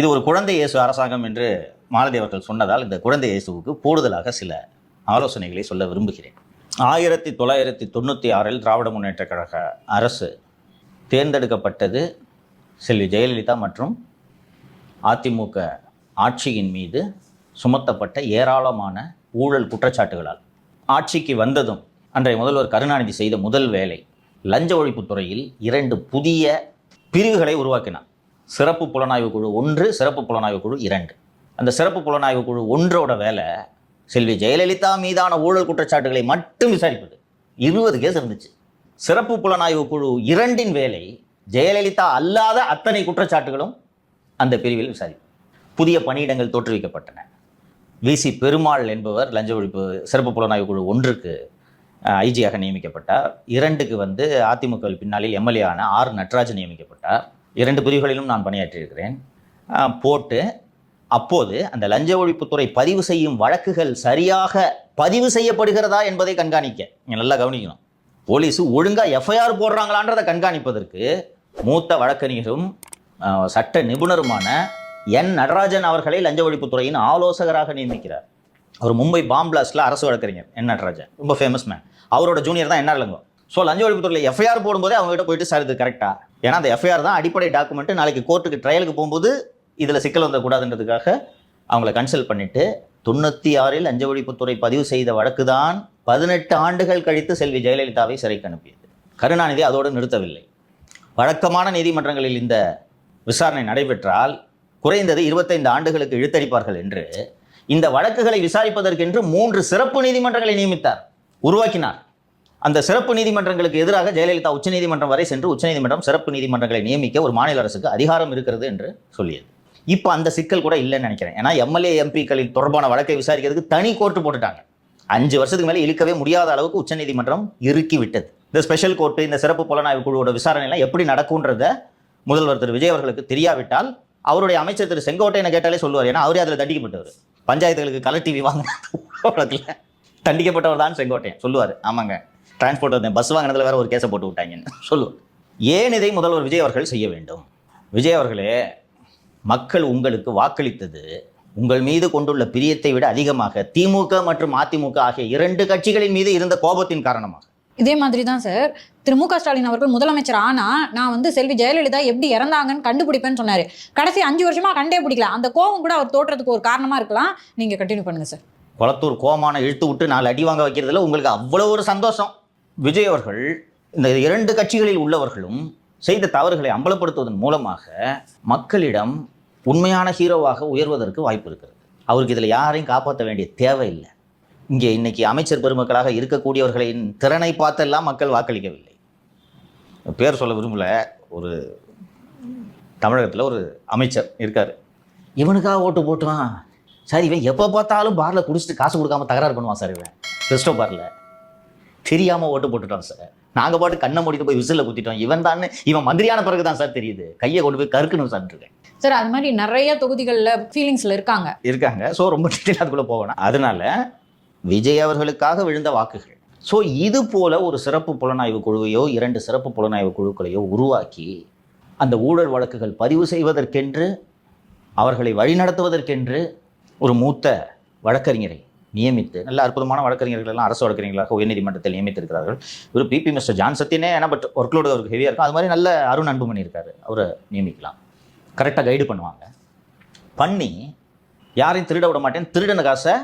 இது ஒரு குழந்தை இயேசு அரசாங்கம் என்று மாலதி அவர்கள் சொன்னதால் இந்த குழந்தை இயேசுவுக்கு கூடுதலாக சில ஆலோசனைகளை சொல்ல விரும்புகிறேன். 1996 திராவிட முன்னேற்ற கழக அரசு தேர்ந்தெடுக்கப்பட்டது செல்வி ஜெயலலிதா மற்றும் அதிமுக ஆட்சியின் மீது சுமத்தப்பட்ட ஏராளமான ஊழல் குற்றச்சாட்டுகளால். ஆட்சிக்கு வந்ததும் அன்றைய முதல்வர் கருணாநிதி செய்த முதல் வேலை லஞ்ச ஒழிப்புத்துறையில் 2 புதிய பிரிவுகளை உருவாக்கினார். சிறப்பு புலனாய்வு குழு 1, சிறப்பு புலனாய்வு குழு 2. அந்த சிறப்பு புலனாய்வு குழு 1ஓட வேலை செல்வி ஜெயலலிதா மீதான ஊழல் குற்றச்சாட்டுகளை மட்டும் விசாரிப்பது. 20 கேஸ் இருந்துச்சு. சிறப்பு புலனாய்வு குழு 2இன் வேலை ஜெயலலிதா அல்லாத அத்தனை குற்றச்சாட்டுகளும் அந்த பிரிவில் விசாரிப்பு. புதிய பணியிடங்கள் தோற்றுவிக்கப்பட்டன. விசி பெருமாள் என்பவர் லஞ்ச ஒழிப்பு சிறப்பு புலனாய்வு குழு 1க்கு ஐஜியாக நியமிக்கப்பட்டார். 2க்கு அதிமுக பின்னாளில் எம்எல்ஏ ஆன ஆர் நட்ராஜ் நியமிக்கப்பட்டார். 2 பிரிவுகளிலும் நான் பணியாற்றியிருக்கிறேன். போட்டு அப்போது அந்த லஞ்ச ஒழிப்புத்துறை பதிவு செய்யும் வழக்குகள் சரியாக பதிவு செய்யப்படுகிறதா என்பதை கண்காணிக்க நல்லா கவனிக்கணும். போலீஸு ஒழுங்காக எஃப்ஐஆர் போடுறாங்களான்றதை கண்காணிப்பதற்கு மூத்த வழக்கறிஞரும் சட்ட நிபுணருமான என் நடராஜன் அவர்களை லஞ்ச ஒழிப்புத்துறையின் ஆலோசகராக நியமிக்கிறார். அவர் மும்பை பாம் பிளாஸ்டில் அரசு வழக்கறிஞர் என் நடராஜன், ரொம்ப ஃபேமஸ் மேன். அவரோட ஜூனியர் தான் என்ன இளங்கோ. ஸோ லஞ்ச ஒழிப்புத்துறையில் எஃப்ஐஆர் போடும்போதே அவங்ககிட்ட போயிட்டு சார் இது கரெக்டாக, ஏன்னா அந்த எஃப்ஐஆர் தான் அடிப்படை டாக்குமெண்ட்டு. நாளைக்கு கோர்ட்டுக்கு ட்ரையலுக்கு போகும்போது இதில் சிக்கல் வந்துடக்கூடாதுன்றதுக்காக அவங்கள கன்சல்ட் பண்ணிவிட்டு 96 லஞ்ச ஒழிப்புத்துறை பதிவு செய்த வழக்கு தான் 18 ஆண்டுகள் கழித்து செல்வி ஜெயலலிதாவை சிறைக்கு அனுப்பியது. கருணாநிதி அதோடு நிறுத்தவில்லை. வழக்கமான நீதிமன்றங்களில் இந்த விசாரணை நடைபெற்றால் குறைந்தது 25 ஆண்டுகளுக்கு இழுத்தடிப்பார்கள் என்று இந்த வழக்குகளை விசாரிப்பதற்கென்று 3 சிறப்பு நீதிமன்றங்களை நியமித்தார், உருவாக்கினார். அந்த சிறப்பு நீதிமன்றங்களுக்கு எதிராக ஜெயலலிதா உச்சநீதிமன்றம் வரை சென்று உச்சநீதிமன்றம் சிறப்பு நீதிமன்றங்களை நியமிக்க ஒரு மாநில அரசுக்கு அதிகாரம் இருக்கிறது என்று சொல்லியது. இப்போ அந்த சிக்கல் கூட இல்லைன்னு நினைக்கிறேன். ஏன்னா எம்எல்ஏ எம்பிக்களின் தொடர்பான வழக்கை விசாரிக்கிறதுக்கு தனி கோர்ட்டு போட்டுட்டாங்க. 5 வருஷத்துக்கு மேலே இழுக்கவே முடியாத அளவுக்கு உச்சநீதிமன்றம் இறுக்கி விட்டது. இந்த ஸ்பெஷல் கோர்ட்டு, இந்த சிறப்பு புலனாய்வு குழுவோட விசாரணைலாம் எப்படி நடக்கும்ன்றத முதல்வர் திரு விஜய் அவர்களுக்கு தெரியாவிட்டால் அவருடைய அமைச்சர் திரு செங்கோட்டையனை கேட்டாலே சொல்லுவார். ஏன்னா அவரே அதில் தண்டிக்கப்பட்டவர். பஞ்சாயத்துகளுக்கு கலர் டிவி வாங்கினதுல தண்டிக்கப்பட்டவர் தான் செங்கோட்டையன். சொல்லுவார், ஆமாங்க டிரான்ஸ்போர்ட் வந்தேன், பஸ் வாங்கினதில் வேற ஒரு கேஸை போட்டு விட்டாங்கன்னு சொல்லுவார். ஏன் இதை முதல்வர் விஜய் அவர்கள் செய்ய வேண்டும்? விஜய் அவர்களே, மக்கள் உங்களுக்கு வாக்களித்தது உங்கள் மீது கொண்டுள்ள பிரியத்தை விட அதிகமாக திமுக மற்றும் அதிமுக ஆகிய 2 கட்சிகளின் மீது இருந்த கோபத்தின் காரணமாக. இதே மாதிரி தான் சார் திரு மு க ஸ்டாலின் அவர்கள் முதலமைச்சர் ஆனா நான் செல்வி ஜெயலலிதா எப்படி இறந்தாங்கன்னு கண்டுபிடிப்பேன்னு சொன்னாரு. கடைசி 5 வருஷமா கண்டே பிடிக்கல. அந்த கோபம் கூட அவர் தோற்றத்துக்கு ஒரு காரணமா இருக்கலாம். நீங்க கண்டினியூ பண்ணுங்க சார். குளத்தூர் கோமான இழுத்து விட்டு 4 அடி வாங்க வைக்கிறதுல உங்களுக்கு அவ்வளவு ஒரு சந்தோஷம். விஜய் அவர்கள் இந்த 2 கட்சிகளில் உள்ளவர்களும் செய்த தவறுகளை அம்பலப்படுத்துவதன் மூலமாக மக்களிடம் உண்மையான ஹீரோவாக உயர்வதற்கு வாய்ப்பு இருக்கிறது. அவருக்கு இதில் யாரையும் காப்பாற்ற வேண்டிய தேவையில்லை. இங்கே இன்னைக்கு அமைச்சர் பெருமக்களாக இருக்கக்கூடியவர்களின் திறனை பார்த்தெல்லாம் மக்கள் வாக்களிக்கவில்லை. பேர் சொல்ல விரும்பல, ஒரு தமிழகத்தில் ஒரு அமைச்சர் இருக்கார். இவனுக்காக ஓட்டு போட்டுவான் சார், இவன் எப்போ பார்த்தாலும் பாரில் குடிச்சிட்டு காசு கொடுக்காம தகராறு பண்ணுவான் சார், இவன் ரெஸ்டோ பாரில் தெரியாமல் ஓட்டு போட்டுட்டான் சார், நாங்கள் பாட்டு கண்ணை மூடிட்டு போய் விசிலில் குத்திட்டோம், இவன் மந்திரியான பிறகு தான் சார் தெரியுது, கையை கொண்டு போய் கருக்கணும் சார் இருக்கேன் சார். அது மாதிரி நிறைய தொகுதிகளில் ஃபீலிங்ஸில் இருக்காங்க. ஸோ ரொம்ப அதுக்குள்ளே போவேன். அதனால விஜய் அவர்களுக்காக விழுந்த வாக்குகள். ஸோ இது போல ஒரு சிறப்பு புலனாய்வு குழுவையோ 2 சிறப்பு புலனாய்வு குழுக்களையோ உருவாக்கி அந்த ஊழல் வழக்குகள் பதிவு செய்வதற்கென்று, அவர்களை வழிநடத்துவதற்கென்று ஒரு மூத்த வழக்கறிஞரை நியமித்து, நல்ல அற்புதமான வழக்கறிஞர்கள் எல்லாம் அரசு வழக்கறிஞர்களாக உயர்நீதிமன்றத்தில் நியமித்திருக்கிறார்கள். ஒரு பிபி மிஸ்டர் ஜான் சத்தியனே, ஏன்னா பட் ஒர்க்லோடு அவருக்கு ஹெவியாக இருக்கும். அது மாதிரி நல்ல அருண் அன்புமணி இருக்காரு, அவரை நியமிக்கலாம். கரெக்டாக கைடு பண்ணுவாங்க. பண்ணி யாரையும் திருட விட மாட்டேன், திருடன காசை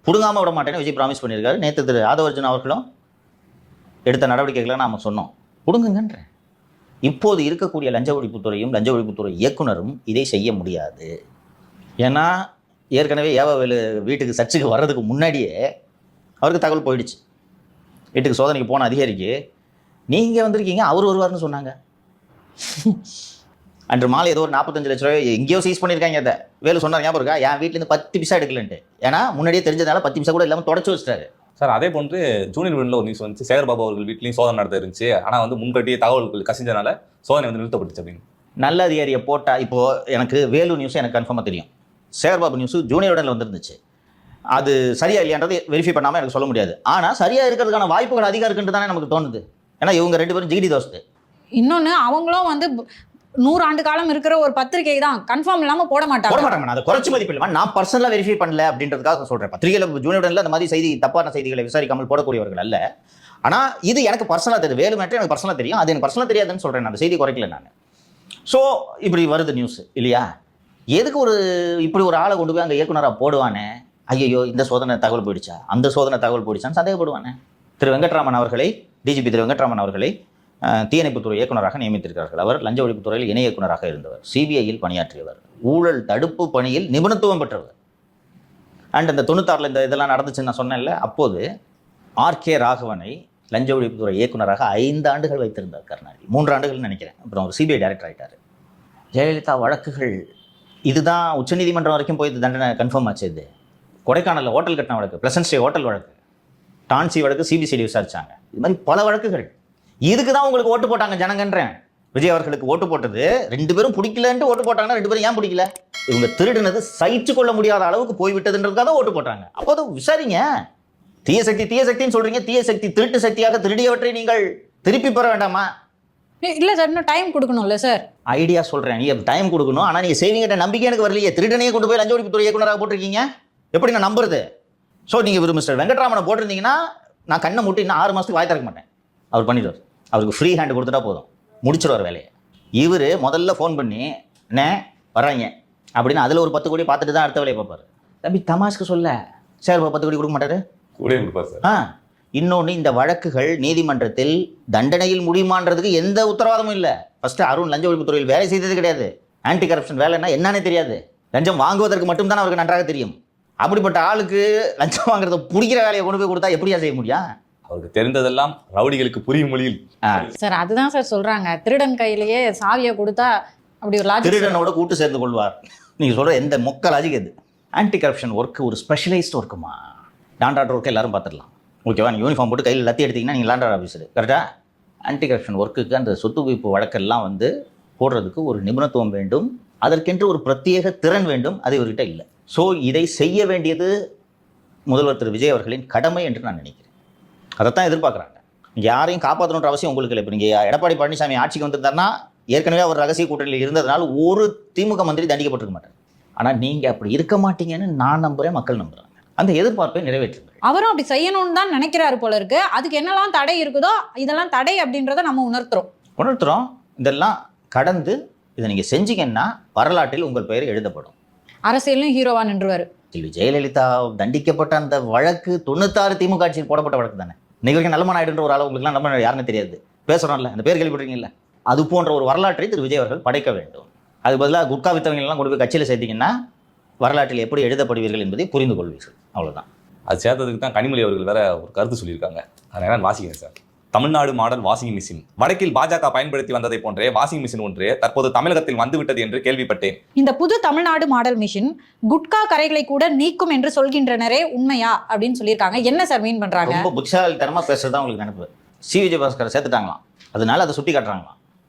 புடுங்காமல் விட மாட்டேன்னு விஜய் ப்ராமிஸ் பண்ணியிருக்காரு. நேற்று திரு ஆதவர்ஜுன் அவர்களும் எடுத்த நடவடிக்கைகளை நாம் சொன்னோம், புடுங்குங்கன்றேன். இப்போது இருக்கக்கூடிய லஞ்ச ஒழிப்புத்துறையும் லஞ்ச ஒழிப்புத்துறை இயக்குனரும் இதை செய்ய முடியாது. ஏன்னா ஏற்கனவே ஏவவேலு வீட்டுக்கு சர்ச்சுக்கு வர்றதுக்கு முன்னாடியே அவருக்கு தகவல் போயிடுச்சு. வீட்டுக்கு சோதனைக்கு போன அதிகாரிக்கு நீங்கள் வந்திருக்கீங்க, அவர் வருவார்னு சொன்னாங்க. அன்று மாலை ஏதோ ஒரு 45 லட்ச ரூபாய் எங்கேயோ சீஸ் பண்ணியிருக்காங்க. அதை வேலு சொன்னார், ஞாபகம் இருக்கா? என் வீட்டிலேருந்து 10 பைசா எடுக்கலன்ட்டு. ஏன்னா முன்னாடியே தெரிஞ்சதுனால 10 பைசா கூட இல்லாமல் தொடச்சி வச்சிட்டாரு சார். அதே போன்று ஜூனியர் விடனில் ஒரு நியூஸ் வந்துச்சு, சேகர்பாபு அவர்கள் வீட்லையும் சோதனை நடத்த இருந்துச்சு. ஆனால் முன்கட்டியே தகவல்கள் கசிஞ்சனால சோதனை நிறுத்தப்பட்டுச்சு அப்படின்னு. நல்ல அதிகாரியை போட்டால் இப்போது எனக்கு வேலு நியூஸ் எனக்கு கன்ஃபார்மாக தெரியும், சேகர்பாபு நியூஸு ஜூனியர் விடனில் வந்துருந்துச்சு. அது சரியா இல்லையான்றது வெரிஃபை பண்ணாமல் எனக்கு சொல்ல முடியாது. ஆனால் சரியாக இருக்கிறதுக்கான வாய்ப்புகள் அதிகம் இருக்குன்ட்டு தானே நமக்கு தோணுது. ஏன்னா இவங்க 2 பேரும் ஜிடி தோஸ்து. இன்னொன்று அவங்களும் 100 ஆண்டு காலம் இருக்கிற ஒரு பத்திரிகை தான், கன்ஃபார்ம் இல்லாம போட மாட்டாங்க. அதை குறைச்சி மதிப்பு இல்லை. நான் பர்சனலா வெரிஃபை பண்ணல அப்படின்றதுக்காக சொல்றேன். பத்திரிகையில ஜூனியர் விகடன்ல அந்த மாதிரி செய்தி, தப்பான செய்திகளை விசாரிக்காமல் போடக்கூடியவர்கள் அல்ல. ஆனா இது எனக்கு பர்சனலா தெரியும், வேலு மேட்டர் எனக்கு பர்சனலா தெரியும், அது எனக்கு பர்சனலா தெரியாதுன்னு சொல்றேன். நான் அந்த செய்தி குறைக்கல நான். ஸோ இப்படி வருது நியூஸ் இல்லையா? எதுக்கு இப்படி ஒரு ஆளை கொண்டு போய் அங்கே இயக்குனராக போடுவானே? ஐயோ இந்த சோதனை தகவல் போயிடுச்சா, அந்த சோதனை தகவல் போயிடுச்சான்னு சந்தேகப்படுவானே. திரு வெங்கட்ராமன் அவர்களை, டிஜிபி திரு வெங்கட்ராமன் அவர்களை தீயணைப்புத்துறை இயக்குநராக நியமித்திருக்கிறார்கள். அவர் லஞ்ச ஒழிப்புத்துறையில் இணை இயக்குநராக இருந்தவர், சிபிஐயில் பணியாற்றியவர், ஊழல் தடுப்பு பணியில் நிபுணத்துவம் பெற்றவர். அண்ட் அந்த 96 இந்த இதெல்லாம் நடந்துச்சுன்னு நான் சொன்னேன்ல, அப்போது ஆர்கே ராகவனை லஞ்ச ஒழிப்புத்துறை இயக்குநராக 5 ஆண்டுகள் வைத்திருந்தார் கருணாநிதி. 3 ஆண்டுகள்னு நினைக்கிறேன். அப்புறம் அவர் சிபிஐ டைரக்டர் ஆகிட்டார். ஜெயலலிதா வழக்குகள் இதுதான் உச்சநீதிமன்றம் வரைக்கும் போய் தண்டனை கன்ஃபார்ம் ஆச்சு. இது கொடைக்கானலில் ஹோட்டல் கட்டின வழக்கு, பிளசன்ட் ஸ்டே ஹோட்டல் வழக்கு, டான்சி வழக்கு சிபிசிஐடி விசாரிச்சாங்க. இது மாதிரி பல வழக்குகள். இதுக்கு தான் உங்களுக்கு ஓட்டு போட்டாங்க ஜனங்கன்றேன். விஜய் அவர்களுக்கு ஓட்டு போட்டது 2 பேரும் பிடிக்கலன்ட்டு ஓட்டு போட்டாங்கன்னா 2 பேரும் ஏன் பிடிக்கல? இவங்க திருடுனது சகிச்சு கொள்ள முடியாத அளவுக்கு போய்விட்டதுன்றதுக்காக தான் ஓட்டு போட்டாங்க. அப்போது விசாரிங்க. தீய சக்தின்னு சொல்றீங்க. தீய சக்தி திருட்டு சக்தியாக திருடியவற்றை நீங்கள் திருப்பி பெற வேண்டாமா? இல்ல சார், இன்னும் டைம் கொடுக்கணும்ல சார். ஐடியா சொல்றேன், நீங்க டைம் கொடுக்கணும். ஆனா நீங்க செய்வீங்க நம்பிக்கை எனக்கு வரலையே. திருடனையே கொண்டு போய் லஞ்ச ஒழிப்புத்துறை இயக்குனராக போட்டிருக்கீங்க, எப்படி நான் நம்புறது? ஸோ நீங்க மிஸ்டர் வெங்கட்ராமனை போட்டிருந்தீங்கன்னா நான் கண்ணை மூட்டி இன்னும் 6 மாசத்துக்கு வாய் திறக்க மாட்டேன். அவர் பண்ணிடுவார். அவருக்கு ஃப்ரீ ஹேண்ட் கொடுத்துட்டா போதும், முடிச்சிடுவார் வேலையை. இவர் முதல்ல ஃபோன் பண்ணி என்ன வர்றாங்க அப்படின்னு அதில் ஒரு 10 கோடி பார்த்துட்டு தான் அடுத்த வேலையை பார்ப்பார். தம்பி தமாஷ்க்கு சொல்ல சார் 10 கோடி கொடுக்க மாட்டாரு, கொடுப்பார் சார். இன்னொன்று, இந்த வழக்குகள் நீதிமன்றத்தில் தண்டனையில் முடியுமான்றதுக்கு எந்த உத்தரவாதமும் இல்லை. ஃபர்ஸ்ட் அருண் லஞ்ச ஒழிப்புத்துறையில் வேலை செய்தது கிடையாது. ஆன்டி கரப்ஷன் வேலைன்னா என்னன்னே தெரியாது. லஞ்சம் வாங்குவதற்கு மட்டும்தான் அவருக்கு நன்றாக தெரியும். அப்படிப்பட்ட ஆளுக்கு லஞ்சம் வாங்குறத பிடிக்கிற வேலையை கொண்டு போய் கொடுத்தா எப்படியா செய்ய முடியும்? அவருக்கு தெரிந்ததெல்லாம் ரவுடிகளுக்கு புரியும் மொழியில். சார் அதுதான் சார் சொல்றாங்க, திருடன் கையிலேயே சாவியை கொடுத்தா அப்படி ஒரு லாஜிக். திருடனோட கூட்டு சேர்ந்து கொள்வார். நீங்க சொல்ற எந்த மொக்க லாஜிக் இது? ஆன்டி கரப்ஷன் ஒர்க் ஒரு ஸ்பெஷலைஸ்ட் ஒர்க்குமா? லாண்ட் ஒர்க்கை எல்லாரும் பார்த்துடலாம், ஓகேவா? நீங்கள் யூனிஃபார்ம் போட்டு கையில் லத்தி எடுத்தீங்கன்னா நீங்கள் லாண்ட் ஆர்டர் ஆஃபீஸர், கரெக்டாக? ஆன்டி கரப்ஷன் ஒர்க்குக்கு அந்த சொத்து குவிப்பு வழக்கெல்லாம் போடுறதுக்கு ஒரு நிபுணத்துவம் வேண்டும், அதற்கென்று ஒரு பிரத்யேக திறன் வேண்டும். அது இவர்கிட்ட இல்லை. ஸோ இதை செய்ய வேண்டியது முதல்வர் திரு விஜய் அவர்களின் கடமை என்று நான் நினைக்கிறேன். அதைத்தான் எதிர்பார்க்குறாங்க. நீங்கள் யாரையும் காப்பாற்றணுன்ற அவசியம் உங்களுக்கு இல்லை. இப்போ நீங்கள் எடப்பாடி பழனிசாமி ஆட்சிக்கு வந்திருந்தாருன்னா ஏற்கனவே அவர் ரகசிய கூட்டணியில் இருந்ததுனால ஒரு திமுக மந்திரி தண்டிக்கப்பட்டிருக்க மாட்டார். ஆனால் நீங்கள் அப்படி இருக்க மாட்டீங்கன்னு நான் நம்புகிறேன், மக்கள் நம்புகிறாங்க. அந்த எதிர்பார்ப்பை நிறைவேற்றுங்க. அவரும் அப்படி செய்யணும்னு தான் நினைக்கிறாரு போல இருக்கு. அதுக்கு என்னெல்லாம் தடை இருக்குதோ இதெல்லாம் தடை அப்படின்றத நம்ம உணர்த்துறோம். இதெல்லாம் கடந்து இதை நீங்கள் செஞ்சீங்கன்னா வரலாற்றில் உங்கள் பெயர் எழுதப்படும். அரசியலும் ஹீரோவா நின்றுவார். ஜெயலலிதா தண்டிக்கப்பட்ட அந்த வழக்கு 96 திமுக ஆட்சியில் போடப்பட்ட வழக்கு தானே. இன்னைக்கு நல்லமன் ஆயிடுன்ற ஒரு ஆள் உங்களுக்குலாம் நல்லமன் யாருன்னு தெரியாது, பேசுகிறோம்ல, அந்த பேர் கேள்விப்படுறீங்கல்ல. அது போன்ற ஒரு வரலாற்றை திரு விஜய் அவர்கள் படைக்க வேண்டும். அதுக்கு பதிலாக குட்கா வித்தவங்கெல்லாம் கொண்டு போய் கட்சியில் சேர்த்தீங்கன்னா வரலாற்றில் எப்படி எழுதப்படுவீர்கள் என்பதை புரிந்து கொள்வீர்கள். அவ்வளோதான். அது சேர்த்ததுக்கு தான் கனிமொழி அவர்கள் வேற ஒரு கருத்து சொல்லியிருக்காங்க. அதனால வாசிக்கிறேன் sir. Tamil Nadu model washing machine வடக்கில் பாஜக பயன்படுத்தி வந்ததை போன்றே வாஷிங் மிஷின் ஒன்று தற்போது தமிழகத்தில் வந்துவிட்டது என்று கேள்விப்பட்டேன். இந்த புது தமிழ்நாடு மாடல் மிஷின் குட்கா கரைகளை கூட நீக்கும் என்று சொல்கின்றனரே, உண்மையா அப்படின்னு சொல்லியிருக்காங்க. என்ன சார் மீன் பண்றாங்க? ரொம்ப புத்திசாலித்தனமா பேசுறதா உங்களுக்கு நினைப்பு. சி விஜயபாஸ்கரை சேர்த்துட்டாங்களாம், அதனால அதை சுட்டி காட்டுறாங்களாம்.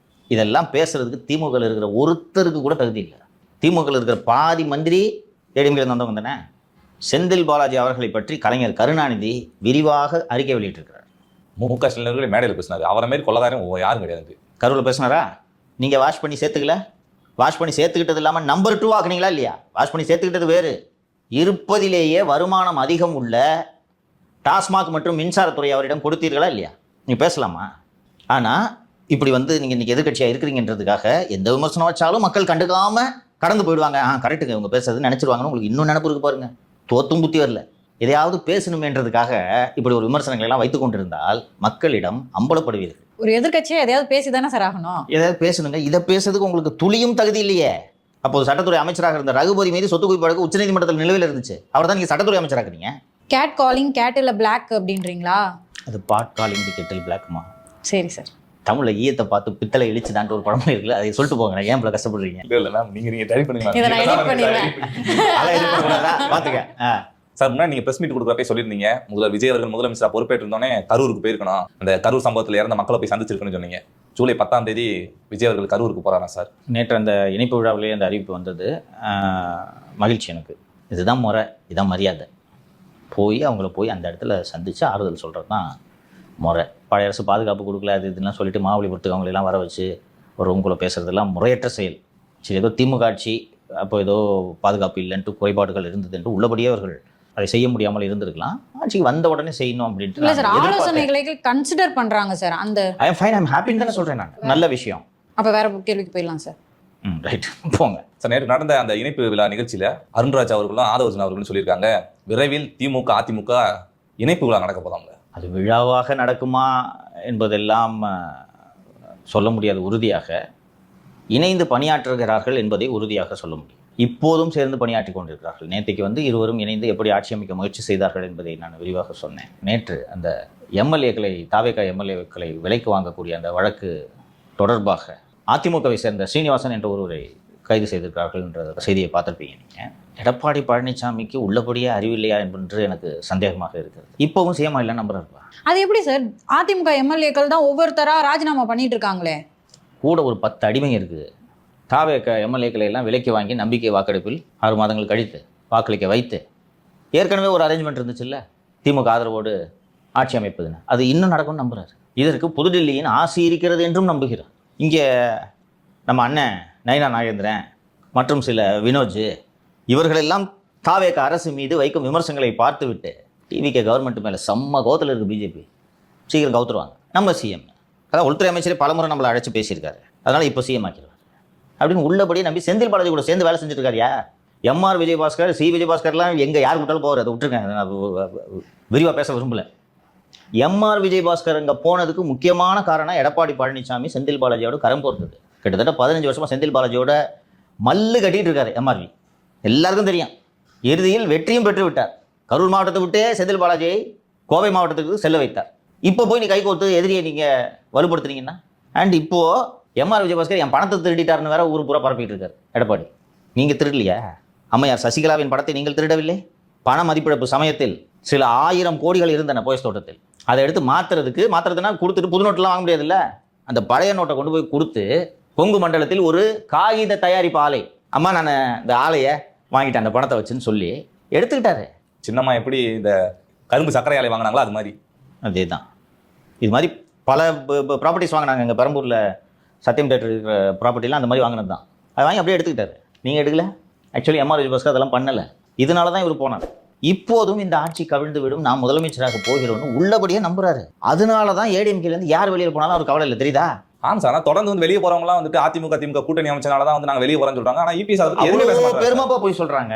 இதெல்லாம் பேசுறதுக்கு திமுக இருக்கிற ஒருத்தருக்கு கூட தகுதி இல்லை. திமுக இருக்கிற பாதி மந்திரி ஏடிஎம்கேல வந்தவங்க தானே. செந்தில் பாலாஜி அவர்களை பற்றி கலைஞர் கருணாநிதி விரிவாக அறிக்கை வெளியிட்டிருக்கிறார். முக ஸ்டாலின் மேடையில் பேசினார். அவரை மாதிரி கொள்ளதாரம் யாரும் கிடையாது. கரூரில் பேசினாரா? நீங்கள் வாஷ் பண்ணி சேர்த்துக்கல? வாஷ் பண்ணி சேர்த்துக்கிட்டது இல்லாமல் நம்பர் 2 ஆக்குனீங்களா இல்லையா? வாஷ் பண்ணி சேர்த்துக்கிட்டது வேறு. இருப்பதிலேயே வருமானம் அதிகம் உள்ள டாஸ்மாக் மற்றும் மின்சாரத்துறை அவரிடம் கொடுத்தீர்களா இல்லையா? நீங்கள் பேசலாமா? ஆனால் இப்படி நீங்கள் இன்றைக்கி எதிர்கட்சியாக இருக்கிறீங்கன்றதுக்காக எந்த விமர்சனம் வச்சாலும் மக்கள் கண்டுக்காமல் கடந்து போயிடுவாங்க. கரெக்டுங்க, இவங்க பேசுறது நினச்சிருவாங்கன்னு உங்களுக்கு இன்னும் நினைப்பு இருக்கு பாருங்க. தோத்தும் புத்தி வரல. எதையாவது பேசணுமேன்றதுக்காக இப்படி ஒரு விமர்சனங்களை எல்லாம் வைத்துக் கொண்டிருந்தால் மக்களிடம் அம்பலப்படுவீர்கள். ஒரு எதிர்கட்சியை எதையாவது பேசிதானே சார் ஆகணும். எதாவது பேசணுங்க. இதை பேசுறதுக்கு உங்களுக்கு துளியும் தகுதி இல்லையே. அப்போது சட்டத்துறை அமைச்சராக இருந்த ரகுபதி மீது சொத்து குவிப்பு வழக்கு உச்சநீதிமன்றத்தில் நிலுவையில் இருந்துச்சு. அவர் தான் நீங்கள் சட்டத்துறை அமைச்சராக்குறீங்க. கேட் காலிங் கேட்டில் பிளாக் அப்படின்றீங்களா? அது பாட் காலிங் தி கெட்டில் பிளாக்மா. சரி சார். தமிழ்ல ஈயத்தை பார்த்து பித்தளை இழிச்சு தான்ட்டு ஒரு படமே இருக்குல்ல, அதை சொல்லிட்டு போங்க. ஏன் இவ்வளவு கஷ்டப்படுறீங்க? நீங்க டைப் பண்ணுங்க. பாத்துக்க சார். முன்னாடி நீங்க பிரஸ் மீட் கொடுக்குறப்ப சொல்லியிருந்தீங்க, விஜய் அவர்கள் முதலமைச்சரா பொறுப்பேற்று இருந்தோடனே கரூருக்கு போயிருக்கணும், அந்த கரூர் சம்பவத்தில் இறந்த மக்களை போய் சந்திச்சிருக்கணும்னு சொன்னீங்க. ஜூலை 10ஆம் தேதி விஜய் அவர்கள் கரூருக்கு போறாரா சார்? நேற்று அந்த இணைப்பு விழாவிலேயே அந்த அறிவிப்பு வந்தது. மகிழ்ச்சி எனக்கு. இதுதான் முறை, இதுதான் மரியாதை. அவங்கள போய் அந்த இடத்துல சந்திச்சு ஆறுதல் சொல்றது தான் முறை. பழைய அரசு பாதுகாப்பு கொடுக்கல, அது இதெல்லாம் சொல்லிட்டு மாவலிபுரத்துக்கு அவங்களெல்லாம் வர வச்சு ஒரு ரூம்குள்ளே பேசுகிறதெல்லாம் முறையற்ற செயல். சரி, ஏதோ திமுக ஆட்சி அப்போ ஏதோ பாதுகாப்பு இல்லைன்ட்டு குறைபாடுகள் இருந்தது என்று உள்ளபடியே அவர்கள் அதை செய்ய முடியாமல் இருந்திருக்கலாம். ஆட்சிக்கு வந்த உடனே செய்யணும் அப்படின்ட்டு இல்லை சார், ஆலோசனைகளை கன்சிடர் பண்ணுறாங்க சார். அந்த I am fine, I am ஹாப்பின்னு தானே சொல்கிறேன் நான். நல்ல விஷயம். அப்போ வேற கேள்விக்கு போயிடலாம் சார். ரைட், போங்க சார். நேற்று நடந்த அந்த இணைப்பு விழா நிகழ்ச்சியில் அருண்ராஜ் அவர்களும் ஆதவர்ஜன் அவர்களும் சொல்லியிருக்காங்க, விரைவில் திமுக அதிமுக இணைப்பு விழா நடக்க போதாங்க. அது விழாவாக நடக்குமா என்பதெல்லாம் சொல்ல முடியாது உறுதியாக. இணைந்து பணியாற்றுகிறார்கள் என்பதை உறுதியாக சொல்ல முடியும். இப்போதும் சேர்ந்து பணியாற்றி கொண்டிருக்கிறார்கள். நேற்றைக்கு இருவரும் இணைந்து எப்படி ஆட்சி அமைக்க முயற்சி செய்தார்கள் என்பதை நான் விரிவாக சொன்னேன். நேற்று அந்த எம்எல்ஏக்களை, தாவேகா எம்எல்ஏக்களை விலைக்கு வாங்கக்கூடிய அந்த வழக்கு தொடர்பாக அதிமுகவை சேர்ந்த ஸ்ரீனிவாசன் என்ற ஒருவரை கைது செய்திருக்கிறார்கள் என்ற செய்தியை பார்த்துருப்பீங்க நீங்கள். எடப்பாடி பழனிசாமிக்கு உள்ளபடியே அறிவில்லையா என்று எனக்கு சந்தேகமாக இருக்கிறது. இப்போவும் சிஎம் இல்லை நம்புறாருப்பா. அது எப்படி சார்? அதிமுக எம்எல்ஏக்கள் தான் ஒவ்வொருத்தராக ராஜினாமா பண்ணிட்டு இருக்காங்களே. கூட ஒரு 10 அடிமை இருக்குது. தாவேக எம்எல்ஏக்களை எல்லாம் விலைக்கு வாங்கி நம்பிக்கை வாக்கெடுப்பில் 6 மாதங்கள் கழித்து வாக்களிக்க வைத்து, ஏற்கனவே ஒரு அரேஞ்ச்மெண்ட் இருந்துச்சுல்ல திமுக ஆதரவோடு ஆட்சி அமைப்பதுன்னு, அது இன்னும் நடக்கும்னு நம்புகிறார். இதற்கு புதுடில்லியின் ஆசி இருக்கிறது என்றும் நம்புகிறார். இங்கே நம்ம அண்ணன் நயினா நாகேந்திரன் மற்றும் சில வினோஜ் இவர்களெல்லாம் தாவேக அரசு மீது வைக்கும் விமர்சனங்களை பார்த்துவிட்டு டிவிகே கவர்மெண்ட் மேலே செம்ம கோவத்தில் இருக்குது பிஜேபி. சீக்கிரம் கவுத்துருவாங்க. நம்ம சிஎம் அதான் உள்துறை அமைச்சரே பலமுறை நம்மளை அழைச்சி பேசியிருக்காரு, அதனால் இப்போ சிஎம் ஆக்கிடுவார் அப்படின்னு உள்ளபடியே நம்பி செந்தில் பாலாஜி கூட சேர்ந்து வேலை செஞ்சுட்டு இருக்காருயா. எம்ஆர் விஜயபாஸ்கர், சி விஜயபாஸ்கர்லாம் எங்கே யார் விட்டாலும் போவார், அதை விட்டுருங்க, விரிவாக பேச விரும்பல. எம்ஆர் விஜயபாஸ்கர் அங்கே போனதுக்கு முக்கியமான காரணம் எடப்பாடி பழனிசாமி செந்தில் பாலாஜியோட கரம் போர்த்தது. கிட்டத்தட்ட 15 வருஷமாக செந்தில் பாலாஜியோட மல்லு கட்டிகிட்டு இருக்காரு எம்ஆர்வி. எல்லாருக்கும் தெரியும். இறுதியில் வெற்றியும் பெற்று விட்டார். கரூர் மாவட்டத்தை விட்டே செந்தில் பாலாஜியை கோவை மாவட்டத்துக்கு செல்ல வைத்தார். இப்போ போய் நீ கை கோர்த்து எதிரியை நீங்கள் வலுப்படுத்துனீங்கன்னா, அண்ட் இப்போது எம்ஆர் விஜயபாஸ்கர் என் பணத்தை திருடிட்டாருன்னு வேற ஊர் பூரா பரப்பிட்டு இருக்காரு எடப்பாடி. நீங்கள் திருடலையா? அம்மையார் சசிகலாவின் படத்தை நீங்கள் திருடவில்லை? பண மதிப்பிழப்பு சமயத்தில் சில 1000 கோடிகள் இருந்தன போயஸ் தோட்டத்தில். அதை எடுத்து மாற்றுறதுனா கொடுத்துட்டு புது நோட்டெலாம் வாங்க முடியாதுல்ல. அந்த பழைய நோட்டை கொண்டு போய் கொடுத்து கொங்கு மண்டலத்தில் ஒரு காகித தயாரிப்பு ஆலை, அம்மா நான் இந்த ஆலையை வாங்கிட்டேன் அந்த பணத்தை வச்சுன்னு சொல்லி எடுத்துக்கிட்டாரு. சின்னம்மா எப்படி இந்த கரும்பு சர்க்கரை ஆலை வாங்கினாங்களோ அது மாதிரி. அதே தான். இது மாதிரி பல ப்ராப்பர்ட்டிஸ் வாங்கினாங்க. இங்கே பெரம்பூரில் சத்தியம் தேட்டர் இருக்கிற ப்ராப்பர்ட்டிலாம் அந்த மாதிரி வாங்கினது தான். அதை வாங்கி அப்படியே எடுத்துக்கிட்டாரு. நீங்கள் எடுக்கல. ஆக்சுவலி எம்ஆர் விஜயபாஸ்கர் அதெல்லாம் பண்ணலை. இதனால தான் இவர் போனார். இப்போதும் இந்த ஆட்சி கவிழ்ந்து விடும், நான் முதலமைச்சராக போகிறோன்னு உள்ளபடியே நம்புறாரு. அதனால தான் ஏடிஎம்கேலேருந்து யார் வெளியில் போனாலும் அவர் கவலை இல்லை, தெரியுதா? ஆமாம் சார். ஆனால் தொடர்ந்து வெளியே போகிறவங்களாம் அதிமுக திமுக கூட்டணி அமைச்சனால தான் நாங்கள் வெளியே போகிறோம்னு சொல்கிறாங்க. ஆனால் இபிஎஸ் அதை பெருமாப்பா போய் சொல்கிறாங்க.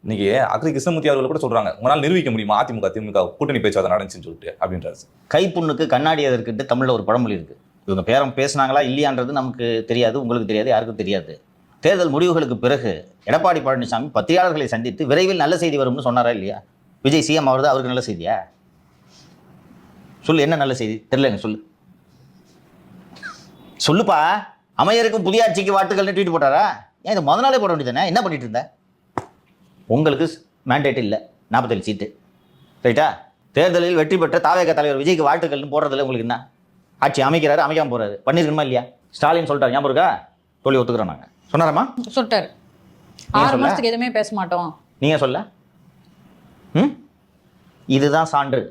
இன்னைக்கு அக்ரி கிருஷ்ணமூர்த்தி அவர்கள் கூட சொல்கிறாங்க, உங்களால் நிரூபிக்க முடியுமா அதிமுக திமுக கூட்டணி பேச்சுவார்த்தை நடந்துச்சுன்னு சொல்லிட்டு அப்படின்றாரு. கைப்புண்ணுக்கு கண்ணாடி எதற்குட்டு தமிழில் ஒரு பழமொழி இருக்குது. இவங்க பேரம் பேசினாங்களா இல்லையான்றது நமக்கு தெரியாது, உங்களுக்கு தெரியாது, யாருக்கும் தெரியாது. தேர்தல் முடிவுகளுக்கு பிறகு எடப்பாடி பழனிசாமி பத்திரிகையாளர்களை சந்தித்து விரைவில் நல்ல செய்தி வரும்னு சொன்னாரா இல்லையா? விஜய் சிஎம் ஆகுறது அவருக்கு நல்ல செய்தியா? சொல்லு, என்ன நல்ல செய்தி தெரியலங்க, சொல்லுப்பா. அமையருக்கும் புதிய ஆட்சிக்கு வாழ்த்துக்கள்னு ட்வீட் போட்டாரா? ஏன் இதை முதல் நாளே போட வேண்டியதானே? என்ன பண்ணிட்டு இருந்த? உங்களுக்கு மேண்டேட் இல்லை, 47 சீட்டு, ரைட்டா? தேர்தலில் வெற்றி பெற்ற தாவேக தலைவர் விஜய்க்கு வாழ்த்துக்கள்னு போடுறதில்ல. உங்களுக்கு என்ன? ஆட்சி அமைக்கிறாரு, அமைக்காமல் போறாரு, பண்ணிருக்கணுமா இல்லையா? ஸ்டாலின் சொல்லிட்டார், ஞாபகம் இருக்கா? தோல்வி ஒத்துக்கிறோம் நாங்கள் சொன்னாரம்மா, சொல்லிட்டாரு. 6 மாதத்துக்கு எதுவுமே பேச மாட்டோம். நீங்கள் சொல்ல. இதுதான் சான்று.